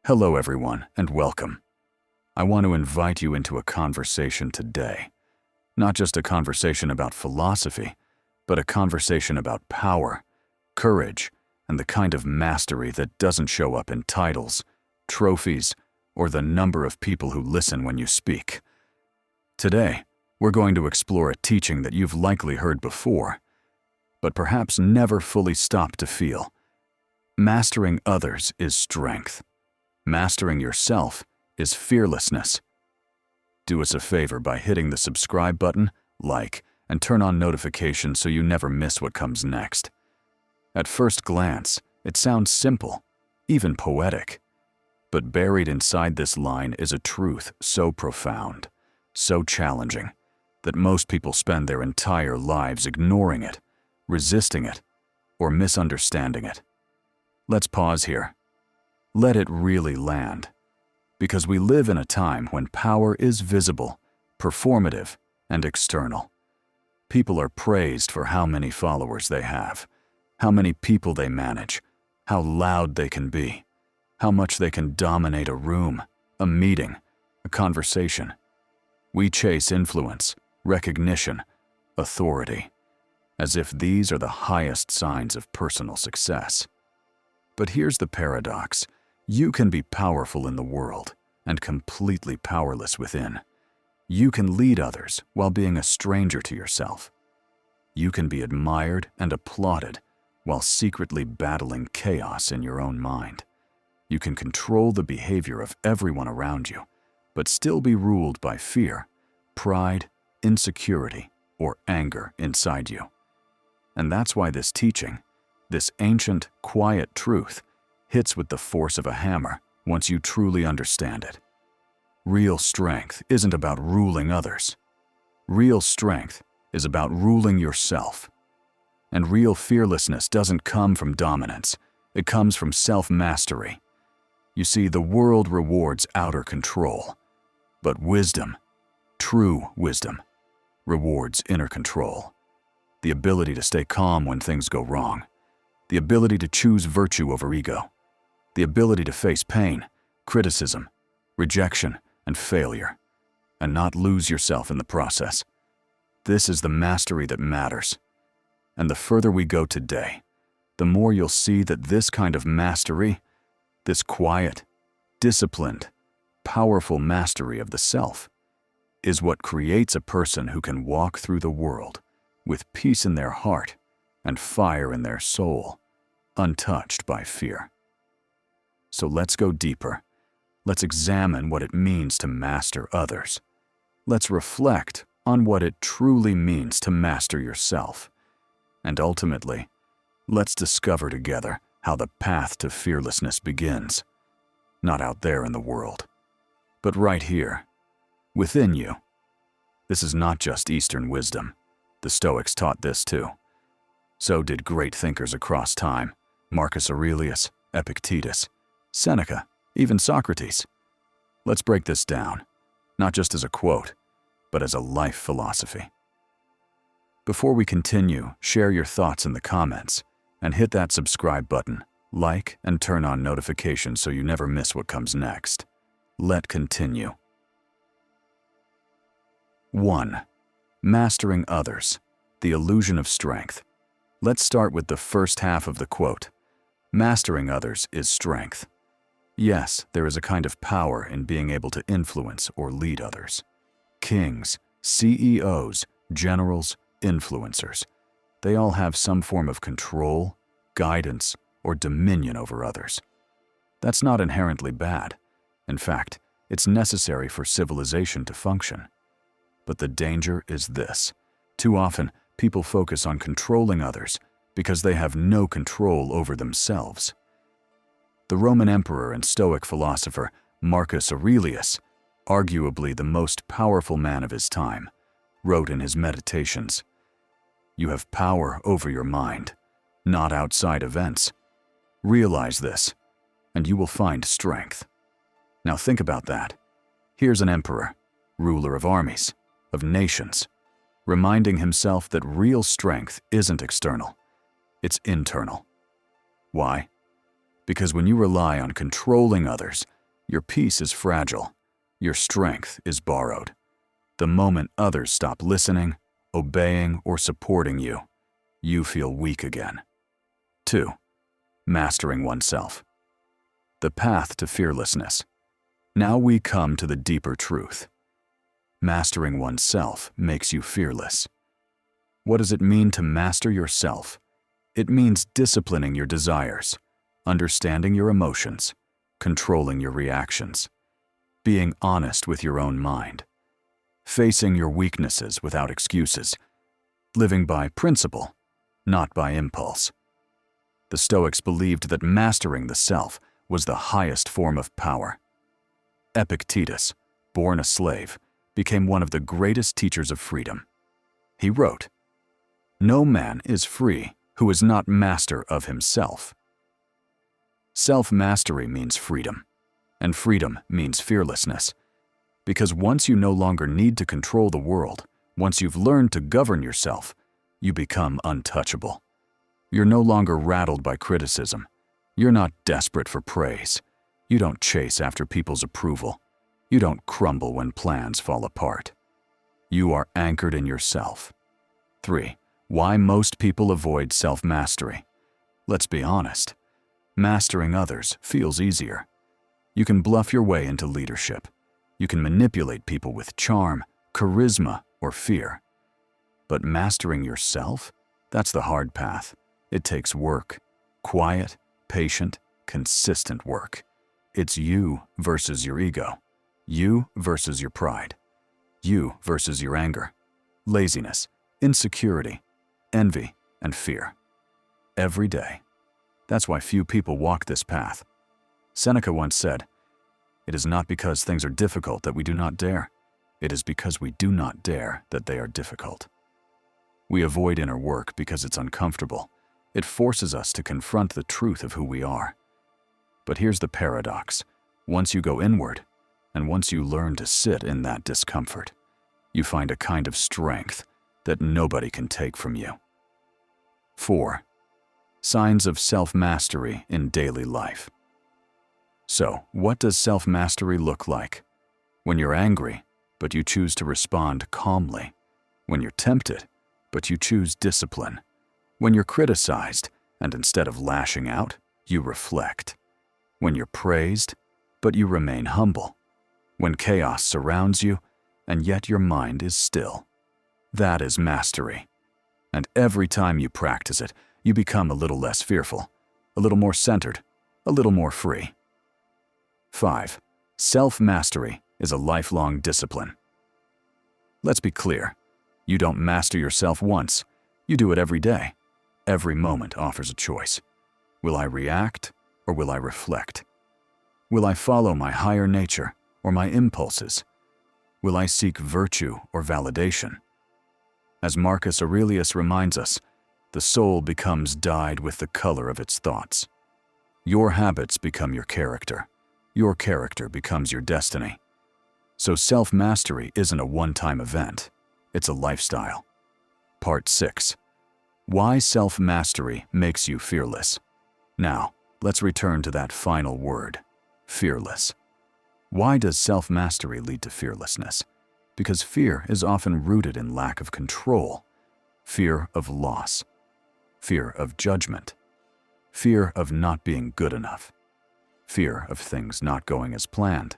Hello everyone, and welcome. I want to invite you into a conversation today. Not just a conversation about philosophy, but a conversation about power, courage, and the kind of mastery that doesn't show up in titles, trophies, or the number of people who listen when you speak. Today, we're going to explore a teaching that you've likely heard before, but perhaps never fully stopped to feel. Mastering others is strength. Mastering yourself is fearlessness. Do us a favor by hitting the subscribe button, like, and turn on notifications so you never miss what comes next. At first glance, it sounds simple, even poetic. But buried inside this line is a truth so profound, so challenging, that most people spend their entire lives ignoring it, resisting it, or misunderstanding it. Let's pause here. Let it really land. Because we live in a time when power is visible, performative, and external. People are praised for how many followers they have, how many people they manage, how loud they can be, how much they can dominate a room, a meeting, a conversation. We chase influence, recognition, authority, as if these are the highest signs of personal success. But here's the paradox. You can be powerful in the world and completely powerless within. You can lead others while being a stranger to yourself. You can be admired and applauded while secretly battling chaos in your own mind. You can control the behavior of everyone around you, but still be ruled by fear, pride, insecurity, or anger inside you. And that's why this teaching, this ancient, quiet truth, hits with the force of a hammer once you truly understand it. Real strength isn't about ruling others. Real strength is about ruling yourself. And real fearlessness doesn't come from dominance. It comes from self-mastery. You see, the world rewards outer control, but wisdom, true wisdom, rewards inner control. The ability to stay calm when things go wrong. The ability to choose virtue over ego. The ability to face pain, criticism, rejection, and failure, and not lose yourself in the process. This is the mastery that matters. And the further we go today, the more you'll see that this kind of mastery, this quiet, disciplined, powerful mastery of the self, is what creates a person who can walk through the world with peace in their heart and fire in their soul, untouched by fear. So let's go deeper. Let's examine what it means to master others. Let's reflect on what it truly means to master yourself. And ultimately, let's discover together how the path to fearlessness begins. Not out there in the world, but right here, within you. This is not just Eastern wisdom. The Stoics taught this too. So did great thinkers across time, Marcus Aurelius, Epictetus, Seneca, even Socrates. Let's break this down, not just as a quote, but as a life philosophy. Before we continue, share your thoughts in the comments and hit that subscribe button, like, and turn on notifications so you never miss what comes next. Let's continue. 1. Mastering others, the illusion of strength. Let's start with the first half of the quote. Mastering others is strength. Yes, there is a kind of power in being able to influence or lead others. Kings, CEOs, generals, influencers, they all have some form of control, guidance, or dominion over others. That's not inherently bad. In fact, it's necessary for civilization to function. But the danger is this. Too often, people focus on controlling others because they have no control over themselves. The Roman emperor and Stoic philosopher Marcus Aurelius, arguably the most powerful man of his time, wrote in his Meditations, "You have power over your mind, not outside events. Realize this, and you will find strength." Now think about that. Here's an emperor, ruler of armies, of nations, reminding himself that real strength isn't external, it's internal. Why? Because when you rely on controlling others, Your peace is fragile. Your strength is borrowed. The moment others stop listening, obeying, or supporting you, you feel weak again. 2. Mastering oneself. The path to fearlessness. Now we come to the deeper truth. Mastering oneself makes you fearless. What does it mean to master yourself? It means disciplining your desires, understanding your emotions, controlling your reactions, being honest with your own mind, facing your weaknesses without excuses, living by principle, not by impulse. The Stoics believed that mastering the self was the highest form of power. Epictetus, born a slave, became one of the greatest teachers of freedom. He wrote, "No man is free who is not master of himself." Self-mastery means freedom, and freedom means fearlessness. Because once you no longer need to control the world, once you've learned to govern yourself, you become untouchable. You're no longer rattled by criticism. You're not desperate for praise. You don't chase after people's approval. You don't crumble when plans fall apart. You are anchored in yourself. 3. Why most people avoid self-mastery. Let's be honest. Mastering others feels easier. You can bluff your way into leadership. You can manipulate people with charm, charisma, or fear. But mastering yourself? That's the hard path. It takes work. Quiet, patient, consistent work. It's you versus your ego. You versus your pride. You versus your anger, laziness, insecurity, envy, and fear. Every day. That's why few people walk this path. Seneca once said, "It is not because things are difficult that we do not dare. It is because we do not dare that they are difficult." We avoid inner work because it's uncomfortable. It forces us to confront the truth of who we are. But here's the paradox. Once you go inward, and once you learn to sit in that discomfort, you find a kind of strength that nobody can take from you. 4. Signs of self-mastery in daily life. So, what does self-mastery look like? When you're angry, but you choose to respond calmly. When you're tempted, but you choose discipline. When you're criticized, and instead of lashing out, you reflect. When you're praised, but you remain humble. When chaos surrounds you, and yet your mind is still. That is mastery. And every time you practice it, you become a little less fearful, a little more centered, a little more free. 5. Self-mastery is a lifelong discipline. Let's be clear. You don't master yourself once. You do it every day. Every moment offers a choice. Will I react or will I reflect? Will I follow my higher nature or my impulses? Will I seek virtue or validation? As Marcus Aurelius reminds us, the soul becomes dyed with the color of its thoughts. Your habits become your character. Your character becomes your destiny. So self-mastery isn't a one-time event. It's a lifestyle. Part 6. Why self-mastery makes you fearless. Now, let's return to that final word, fearless. Why does self-mastery lead to fearlessness? Because fear is often rooted in lack of control, fear of loss, fear of judgment, fear of not being good enough, fear of things not going as planned.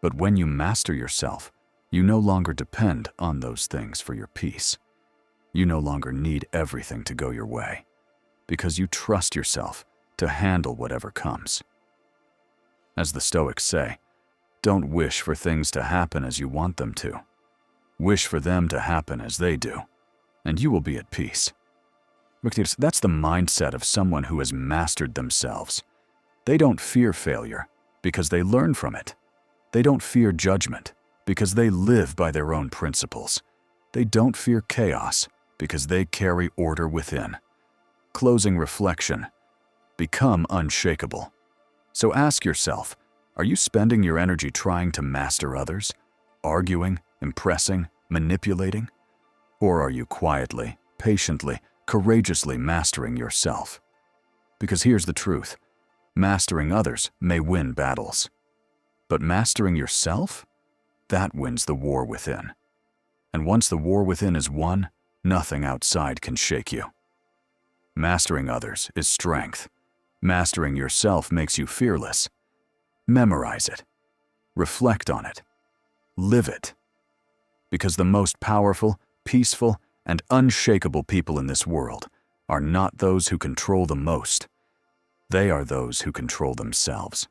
But when you master yourself, you no longer depend on those things for your peace. You no longer need everything to go your way, because you trust yourself to handle whatever comes. As the Stoics say, don't wish for things to happen as you want them to. Wish for them to happen as they do, and you will be at peace. That's the mindset of someone who has mastered themselves. They don't fear failure because they learn from it. They don't fear judgment because they live by their own principles. They don't fear chaos because they carry order within. Closing reflection. Become unshakable. So ask yourself, are you spending your energy trying to master others, arguing, impressing, manipulating? Or are you quietly, patiently, courageously mastering yourself? Because here's the truth. Mastering others may win battles, But mastering yourself? That wins the war within. And once the war within is won, nothing outside can shake you. Mastering others is strength. Mastering yourself makes you fearless. Memorize it. Reflect on it. Live it. Because the most powerful, peaceful, and unshakable people in this world are not those who control the most. They are those who control themselves.